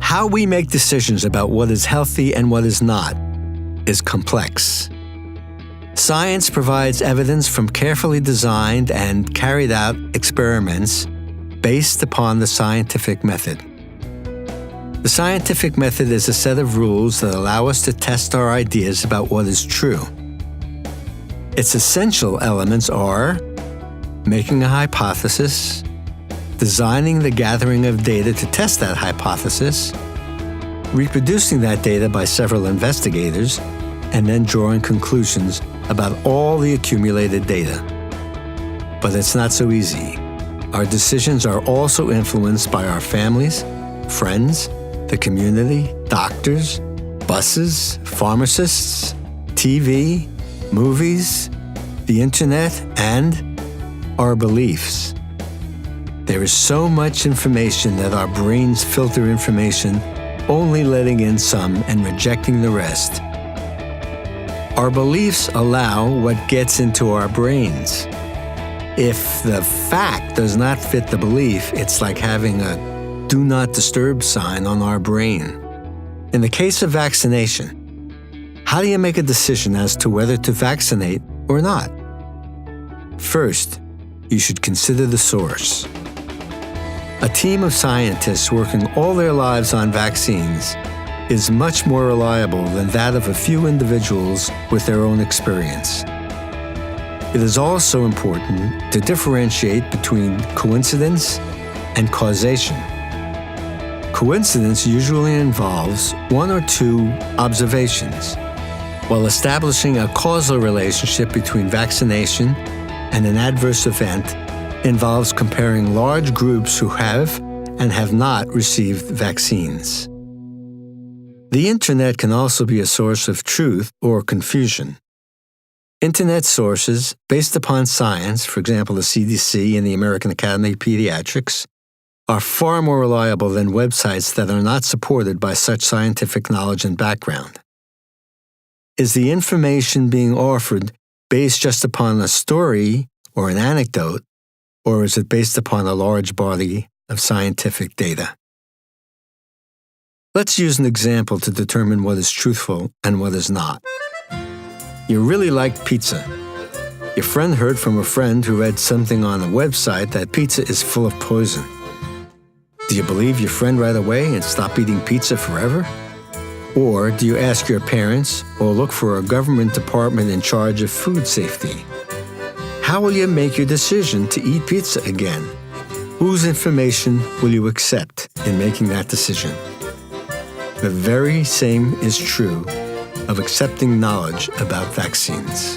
How we make decisions about what is healthy and what is not is complex. Science provides evidence from carefully designed and carried out experiments based upon the scientific method. The scientific method is a set of rules that allow us to test our ideas about what is true. Its essential elements are making a hypothesis, designing the gathering of data to test that hypothesis, reproducing that data by several investigators, and then drawing conclusions about all the accumulated data. But it's not so easy. Our decisions are also influenced by our families, friends, the community, doctors, buses, pharmacists, TV, movies, the internet, and our beliefs. There is so much information that our brains filter information, only letting in some and rejecting the rest. Our beliefs allow what gets into our brains. If the fact does not fit the belief, it's like having a do not disturb sign on our brain. In the case of vaccination, how do you make a decision as to whether to vaccinate or not? First, you should consider the source. A team of scientists working all their lives on vaccines is much more reliable than that of a few individuals with their own experience. It is also important to differentiate between coincidence and causation. Coincidence usually involves one or two observations, while establishing a causal relationship between vaccination and an adverse event involves comparing large groups who have and have not received vaccines. The Internet can also be a source of truth or confusion. Internet sources based upon science, for example the CDC and the American Academy of Pediatrics, are far more reliable than websites that are not supported by such scientific knowledge and background. Is the information being offered based just upon a story or an anecdote, or is it based upon a large body of scientific data? Let's use an example to determine what is truthful and what is not. You really like pizza. Your friend heard from a friend who read something on a website that pizza is full of poison. Do you believe your friend right away and stop eating pizza forever? Or do you ask your parents or look for a government department in charge of food safety? How will you make your decision to eat pizza again? Whose information will you accept in making that decision? The very same is true of accepting knowledge about vaccines.